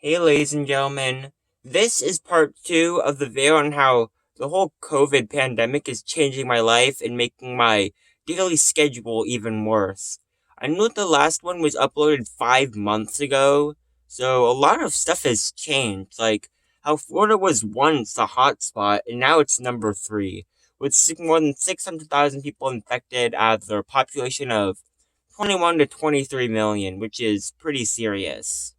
Hey, ladies and gentlemen, this is part two of the video on how the whole COVID pandemic is changing my life and making my daily schedule even worse. I know the last one was uploaded 5 months ago, so a lot of stuff has changed, like how Florida was once a hotspot and now it's number three, with more than 600,000 people infected out of their population of 21 to 23 million, which is pretty serious.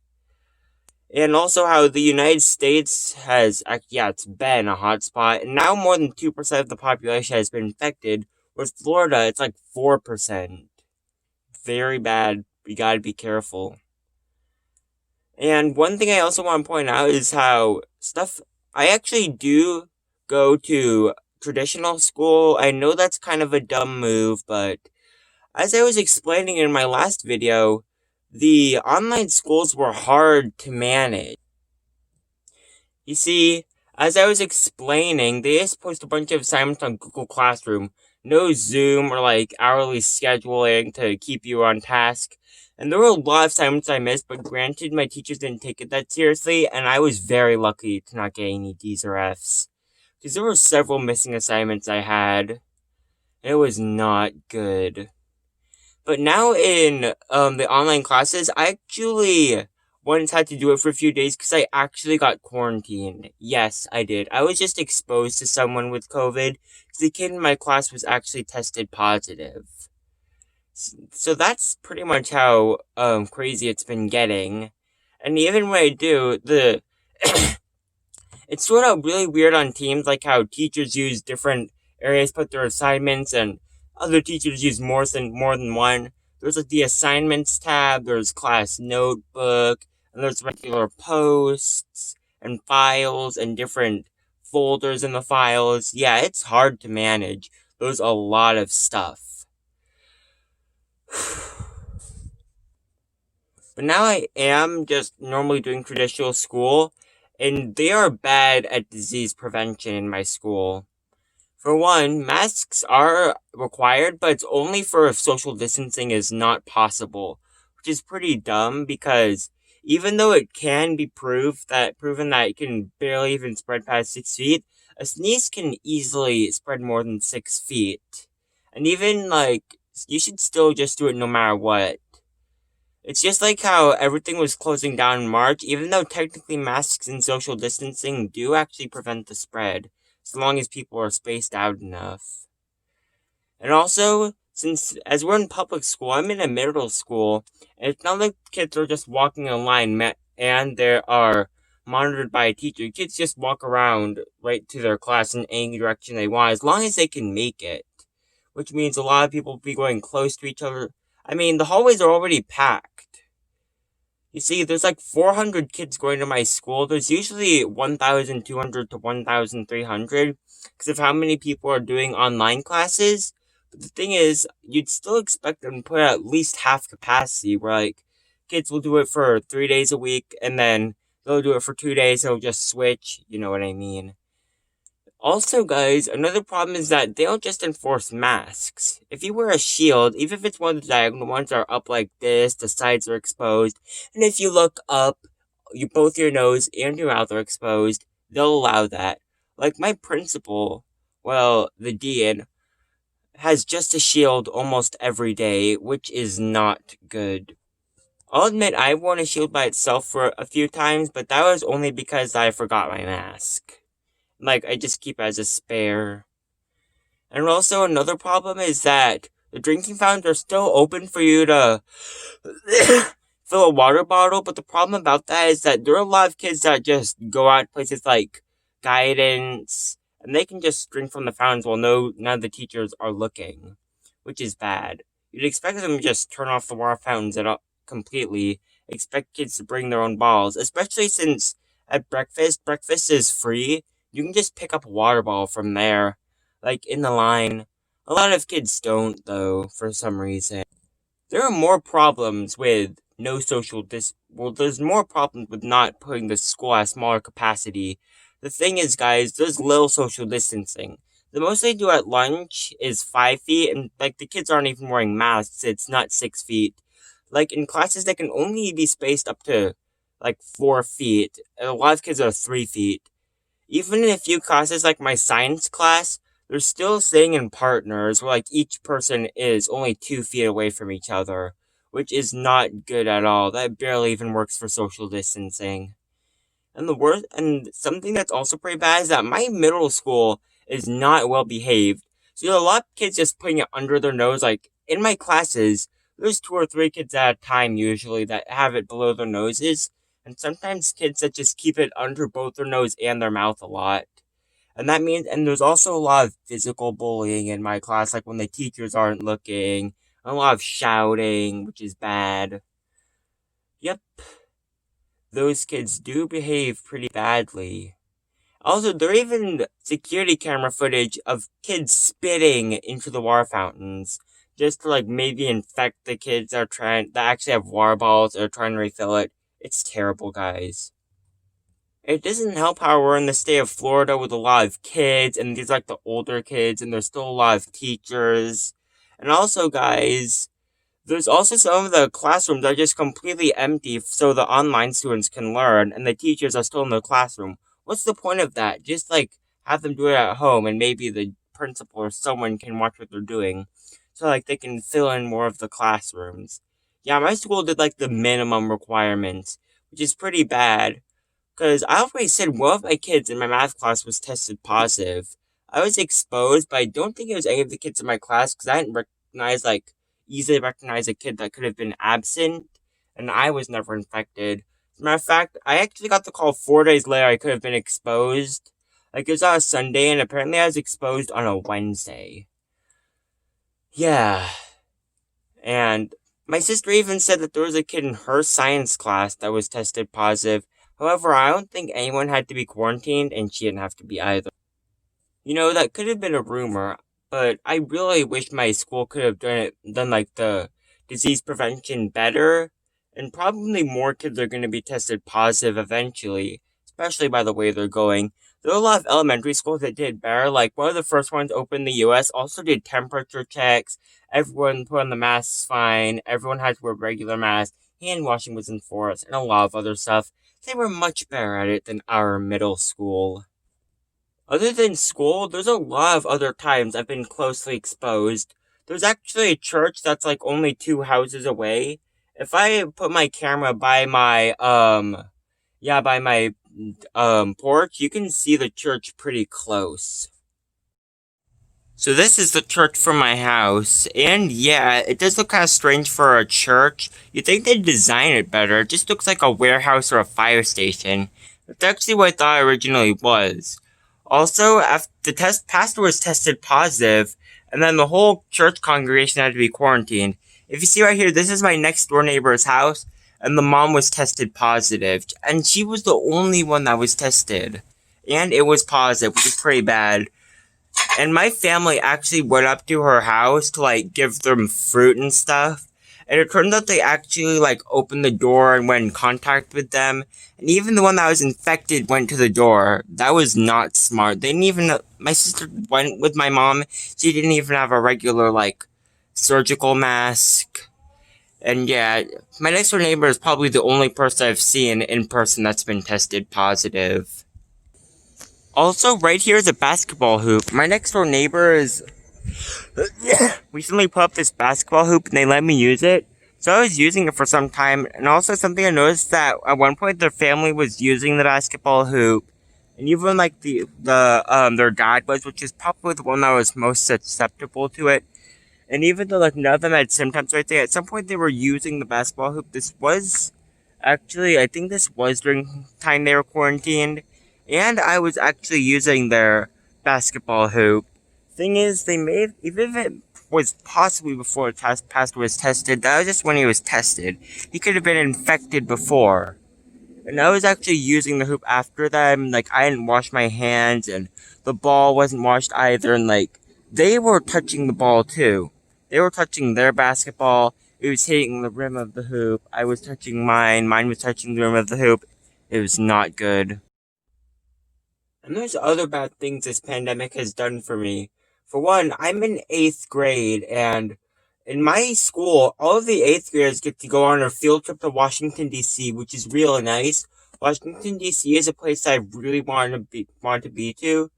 And also how the United States has, it's been a hotspot, and now more than 2% of the population has been infected, with Florida, it's like 4%. Very bad. We gotta be careful. And one thing I also want to point out is how I actually do go to traditional school. I know that's kind of a dumb move, but as I was explaining in my last video, the online schools were hard to manage. You see, as I was explaining, they just post a bunch of assignments on Google Classroom. No Zoom or like hourly scheduling to keep you on task. And there were a lot of assignments I missed, but granted, my teachers didn't take it that seriously, and I was very lucky to not get any D's or F's. Because there were several missing assignments I had. It was not good. But now in the online classes, I actually once had to do it for a few days because I actually got quarantined. Yes, I did. I was just exposed to someone with COVID because the kid in my class was actually tested positive. So that's pretty much how crazy it's been getting. And even when I do, it's sort of really weird on teams, like how teachers use different areas to put their assignments, and other teachers use more than one. There's like the assignments tab, there's class notebook, and there's regular posts and files and different folders in the files. Yeah, it's hard to manage. There's a lot of stuff. But now I am just normally doing traditional school, and they are bad at disease prevention in my school. For one, masks are required, but it's only for if social distancing is not possible, which is pretty dumb because even though it can be proven that it can barely even spread past 6 feet, a sneeze can easily spread more than 6 feet. And even like you should still just do it no matter what. It's just like how everything was closing down in March, even though technically masks and social distancing do actually prevent the spread, as long as people are spaced out enough. And also, since as we're in public school, I'm in a middle school, and it's not like kids are just walking in line and they are monitored by a teacher. Kids just walk around right to their class in any direction they want, as long as they can make it. Which means a lot of people will be going close to each other. I mean, the hallways are already packed. You see, there's like 400 kids going to my school. There's usually 1,200 to 1,300 because of how many people are doing online classes. But the thing is, you'd still expect them to put at least half capacity, where like kids will do it for 3 days a week and then they'll do it for 2 days. They'll just switch. You know what I mean? Also, guys, another problem is that they don't just enforce masks. If you wear a shield, even if it's one of the diagonal ones that are up like this, the sides are exposed, and if you look up, both your nose and your mouth are exposed, they'll allow that. Like my principal, well, the dean, has just a shield almost every day, which is not good. I'll admit I've worn a shield by itself for a few times, but that was only because I forgot my mask. Like, I just keep it as a spare. And also, another problem is that the drinking fountains are still open for you to fill a water bottle, but the problem about that is that there are a lot of kids that just go out to places like guidance, and they can just drink from the fountains while none of the teachers are looking, which is bad. You'd expect them to just turn off the water fountains completely, expect kids to bring their own bottles, especially since at breakfast is free. You can just pick up a water bottle from there, like in the line. A lot of kids don't, though, for some reason. There are more problems with no well, there's more problems with not putting the school at a smaller capacity. The thing is, guys, there's little social distancing. The most they do at lunch is 5 feet, and like the kids aren't even wearing masks, it's not 6 feet. Like in classes that can only be spaced up to like 4 feet. And a lot of kids are 3 feet. Even in a few classes like my science class, they're still sitting in partners where like each person is only 2 feet away from each other, which is not good at all. That barely even works for social distancing. And the worst, and something that's also pretty bad is that my middle school is not well behaved. So you have a lot of kids just putting it under their nose. Like in my classes, there's 2 or 3 kids at a time usually that have it below their noses, and sometimes kids that just keep it under both their nose and their mouth a lot. And that means, and there's also a lot of physical bullying in my class, like when the teachers aren't looking, and a lot of shouting, which is bad. Yep, those kids do behave pretty badly. Also, there are even security camera footage of kids spitting into the water fountains, just to like maybe infect the kids that actually have water bottles or trying to refill it. It's terrible, guys. It doesn't help how we're in the state of Florida with a lot of kids, and these are like the older kids, and there's still a lot of teachers. And also, guys, there's also some of the classrooms that are just completely empty so the online students can learn and the teachers are still in the classroom. What's the point of that? Just like have them do it at home and maybe the principal or someone can watch what they're doing so like they can fill in more of the classrooms. Yeah, my school did like the minimum requirements, which is pretty bad because I always said one of my kids in my math class was tested positive. I was exposed, but I don't think it was any of the kids in my class because I didn't easily recognize a kid that could have been absent, and I was never infected. As a matter of fact, I actually got the call 4 days later I could have been exposed. Like, it was on a Sunday, and apparently I was exposed on a Wednesday. Yeah, and my sister even said that there was a kid in her science class that was tested positive. However, I don't think anyone had to be quarantined, and she didn't have to be either. That could have been a rumor, but I really wish my school could have done like the disease prevention better, and probably more kids are going to be tested positive eventually, especially by the way they're going. There are a lot of elementary schools that did better, like one of the first ones open in the US also did temperature checks, everyone put on the masks fine, everyone had to wear regular masks, hand washing was enforced, and a lot of other stuff. They were much better at it than our middle school. Other than school, there's a lot of other times I've been closely exposed. There's actually a church that's like only 2 houses away. If I put my camera by my porch, you can see the church pretty close. So this is the church from my house, and yeah, it does look kind of strange for a church. You'd think they'd design it better. It just looks like a warehouse or a fire station. That's actually what I thought it originally was. Also, after the pastor was tested positive, and then the whole church congregation had to be quarantined. If you see right here, this is my next door neighbor's house, and the mom was tested positive, and she was the only one that was tested, and it was positive, which is pretty bad. And my family actually went up to her house to like give them fruit and stuff. And it turned out they actually like opened the door and went in contact with them. And even the one that was infected went to the door. That was not smart. They didn't even, my sister went with my mom. She didn't even have a regular like surgical mask. And yeah, my next door neighbor is probably the only person I've seen in person that's been tested positive. Also, right here is a basketball hoop. My next door neighbor is recently put up this basketball hoop and they let me use it. So I was using it for some time, and also something I noticed that at one point their family was using the basketball hoop, and even like their dad was, which is probably the one that was most susceptible to it. And even though like none of them had symptoms right there, at some point they were using the basketball hoop. This was actually, I think this was during time they were quarantined, and I was actually using their basketball hoop. Thing is, they made, even if it was possibly before pastor was tested, that was just when he was tested. He could have been infected before. And I was actually using the hoop after that, and like I didn't wash my hands, and the ball wasn't washed either, and like they were touching the ball too. They were touching their basketball. It was hitting the rim of the hoop. I was touching mine. Mine was touching the rim of the hoop. It was not good. And there's other bad things this pandemic has done for me. For one, I'm in 8th grade, and in my school, all of the eighth graders get to go on a field trip to Washington D.C., which is really nice. Washington D.C. is a place I really want to be to,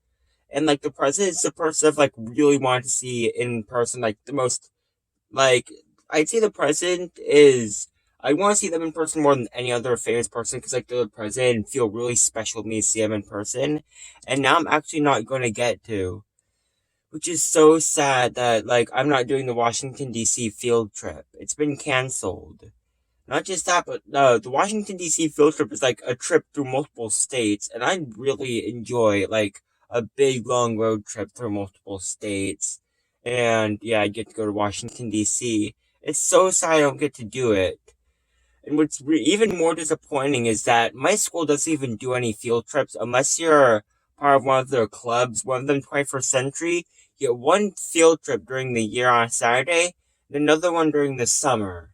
and like the president is the person I've like really wanted to see in person, like the most like I'd say the president is. I want to see them in person more than any other famous person because like they're the president and feel really special to me to see them in person, and now I'm actually not going to get to, which is so sad that like I'm not doing the Washington D.C. field trip. It's been canceled. Not just that, but the Washington D.C. field trip is like a trip through multiple states, and I really enjoy like a big long road trip through multiple states. And yeah, I get to go to Washington D.C. It's so sad I don't get to do it. And what's even more disappointing is that my school doesn't even do any field trips unless you're part of one of their clubs, one of them 21st Century. You get one field trip during the year on a Saturday, and another one during the summer.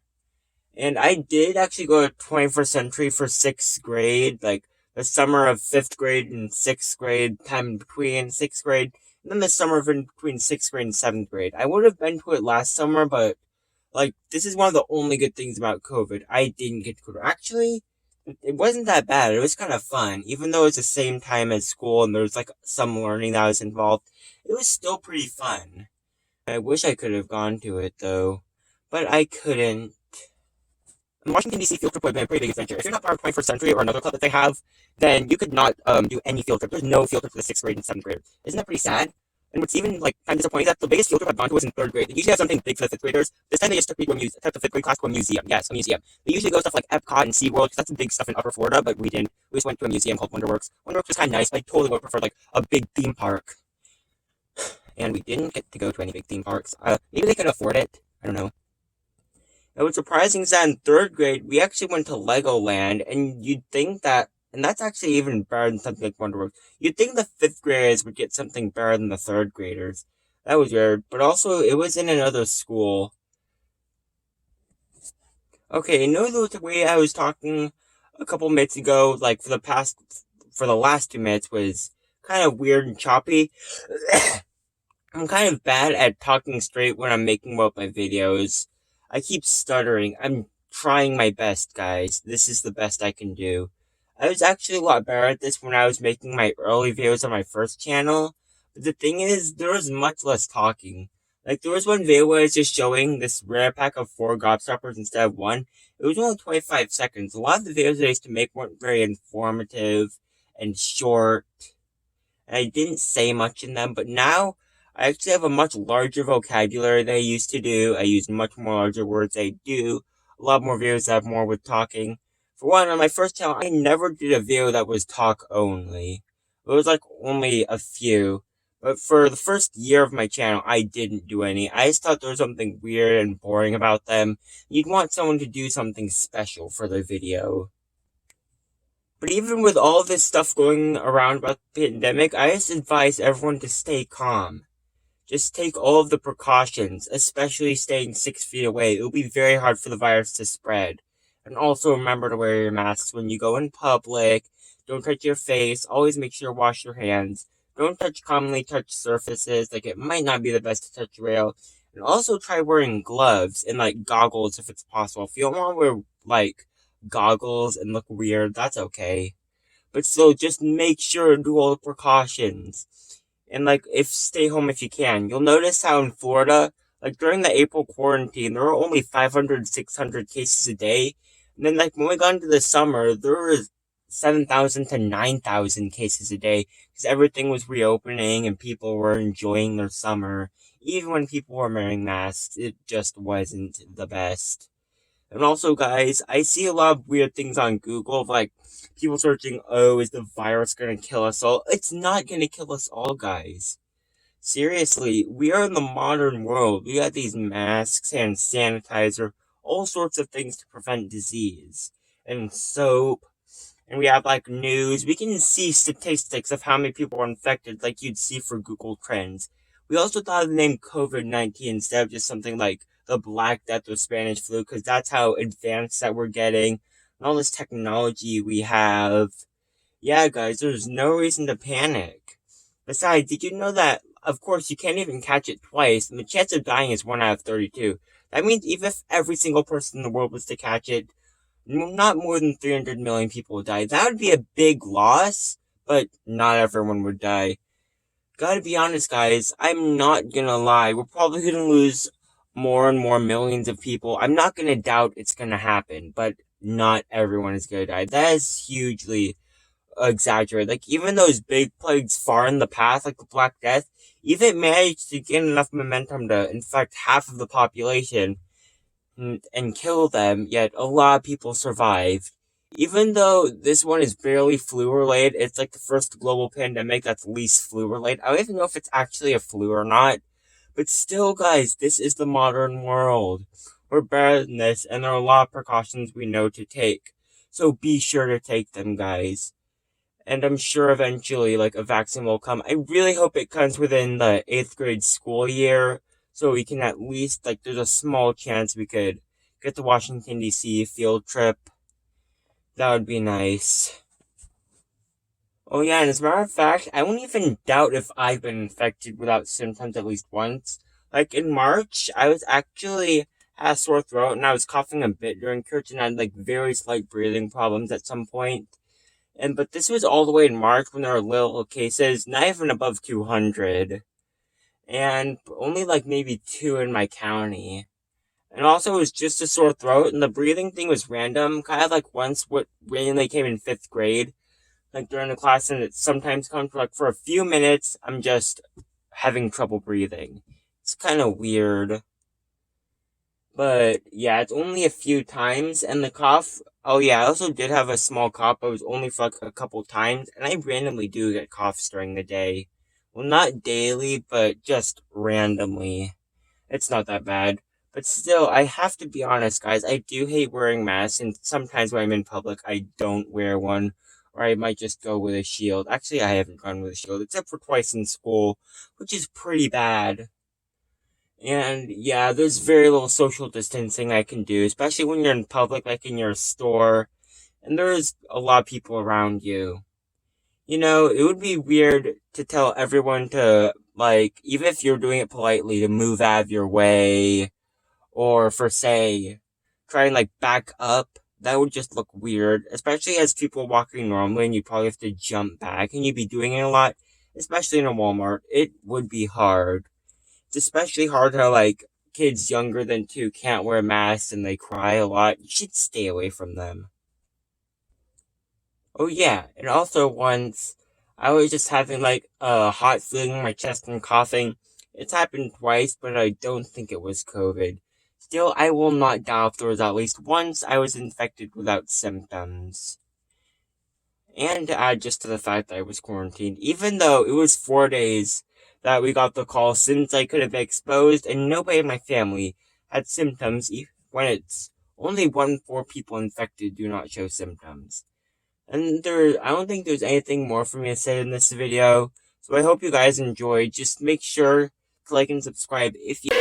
And I did actually go to 21st Century for sixth grade, like the summer of fifth grade and sixth grade, time between sixth grade, and then the summer in between sixth grade and seventh grade. I would have been to it last summer, but like this is one of the only good things about COVID. I didn't get to go to. Actually, it wasn't that bad. It was kind of fun, even though it's the same time as school and there's like some learning that was involved. It was still pretty fun. I wish I could have gone to it though, but I couldn't. The Washington D.C. field trip would have been a pretty big adventure. If you're not part of 21st Century or another club that they have, then you could not do any field trip. There's no field trip for the sixth grade and seventh grade. Isn't that pretty sad? And what's even like kind of disappointing is that the biggest field trip I've gone to was in third grade. They usually have something big for the fifth graders. This time they just took me to took the fifth grade class to a museum. Yes, a museum. They usually go stuff like Epcot and SeaWorld because that's the big stuff in Upper Florida, but we didn't. We just went to a museum called Wonderworks. Wonderworks was kind of nice, but I totally would prefer like a big theme park. And we didn't get to go to any big theme parks. Maybe they could afford it. I don't know. And what's surprising is that in third grade, we actually went to Legoland, and you'd think that, and that's actually even better than something like Wonderworld. You'd think the fifth graders would get something better than the third graders. That was weird, but also it was in another school. Okay, you know the way I was talking a couple minutes ago, like for the last 2 minutes was kind of weird and choppy. I'm kind of bad at talking straight when I'm making up my videos. I keep stuttering. I'm trying my best, guys. This is the best I can do. I was actually a lot better at this when I was making my early videos on my first channel. But the thing is, there was much less talking. Like, there was one video where I was just showing this rare pack of 4 gobstoppers instead of 1. It was only 25 seconds. A lot of the videos I used to make weren't very informative and short. And I didn't say much in them, but now I actually have a much larger vocabulary than I used to do. I use much more larger words than I do. A lot more videos that have more with talking. For one, on my first channel, I never did a video that was talk only. It was like only a few. But for the first year of my channel, I didn't do any. I just thought there was something weird and boring about them. You'd want someone to do something special for their video. But even with all this stuff going around about the pandemic, I just advise everyone to stay calm. Just take all of the precautions, especially staying 6 feet away. It will be very hard for the virus to spread. And also remember to wear your masks when you go in public. Don't touch your face. Always make sure to wash your hands. Don't touch commonly touched surfaces. Like, it might not be the best to touch rail. And also try wearing gloves and, like, goggles if it's possible. If you don't want to wear, like, goggles and look weird, that's okay. But still, just make sure to do all the precautions. And like, if stay home if you can. You'll notice how in Florida, like during the April quarantine, there were only 500, 600 cases a day. And then like when we got into the summer, there was 7,000 to 9,000 cases a day because everything was reopening and people were enjoying their summer. Even when people were wearing masks, it just wasn't the best. And also, guys, I see a lot of weird things on Google of like people searching, oh, is the virus gonna kill us all? It's not gonna kill us all, guys. Seriously, we are in the modern world. We got these masks and sanitizer, all sorts of things to prevent disease. And soap. And we have like news. We can see statistics of how many people are infected, like you'd see for Google Trends. We also thought of the name COVID-19 instead of just something like the Black Death or Spanish flu, because that's how advanced that we're getting. And all this technology we have. Yeah, guys, there's no reason to panic. Besides, did you know that, of course, you can't even catch it twice, and the chance of dying is 1 out of 32. That means even if every single person in the world was to catch it, not more than 300 million people would die. That would be a big loss, but not everyone would die. Gotta be honest, guys, I'm not gonna lie. We're probably gonna lose more and more millions of people. I'm not gonna doubt it's gonna happen, but not everyone is gonna die. That is hugely exaggerated. Like, even those big plagues far in the past, like the Black Death, even managed to gain enough momentum to infect half of the population and kill them, yet a lot of people survived. Even though this one is barely flu related, it's like the first global pandemic that's least flu related. I don't even know if it's actually a flu or not. But still, guys, this is the modern world. We're better than this, and there are a lot of precautions we know to take. So be sure to take them, guys. And I'm sure eventually, like, a vaccine will come. I really hope it comes within the 8th grade school year, so we can at least, like, there's a small chance we could get the Washington, D.C. field trip. That would be nice. Oh yeah, and as a matter of fact, I won't even doubt if I've been infected without symptoms at least once. Like, in March, I was actually had a sore throat, and I was coughing a bit during church, and I had, like, very slight breathing problems at some point. But this was all the way in March when there were little cases, not even above 200. And only like maybe 2 in my county. And also it was just a sore throat, and the breathing thing was random, kind of like once what randomly came in 5th grade, like during the class, and it sometimes comes like for a few minutes, I'm just having trouble breathing. It's kind of weird. But yeah, it's only a few times, and the cough. Oh yeah, I also did have a small cough, but it was only for like a couple times, and I randomly do get coughs during the day. Well, not daily, but just randomly. It's not that bad. But still, I have to be honest, guys, I do hate wearing masks, and sometimes when I'm in public, I don't wear one, or I might just go with a shield. Actually, I haven't gone with a shield, except for twice in school, which is pretty bad. And yeah, there's very little social distancing I can do, especially when you're in public, like in your store, and there's a lot of people around you. You know, it would be weird to tell everyone to, like, even if you're doing it politely, to move out of your way, or for, say, try and, like, back up. That would just look weird, especially as people walking normally, and you probably have to jump back, and you'd be doing it a lot, especially in a Walmart. It would be hard. It's especially hard how, like, kids younger than 2 can't wear masks and they cry a lot. You should stay away from them. Oh yeah, and also once I was just having like a hot feeling in my chest and coughing. It's happened twice, but I don't think it was COVID. Still, I will not doubt if there was at least once I was infected without symptoms. And to add just to the fact that I was quarantined, even though it was 4 days that we got the call since I could have been exposed and nobody in my family had symptoms when it's only 1 in 4 people infected do not show symptoms. And I don't think there's anything more for me to say in this video, so I hope you guys enjoyed. Just make sure to like and subscribe if you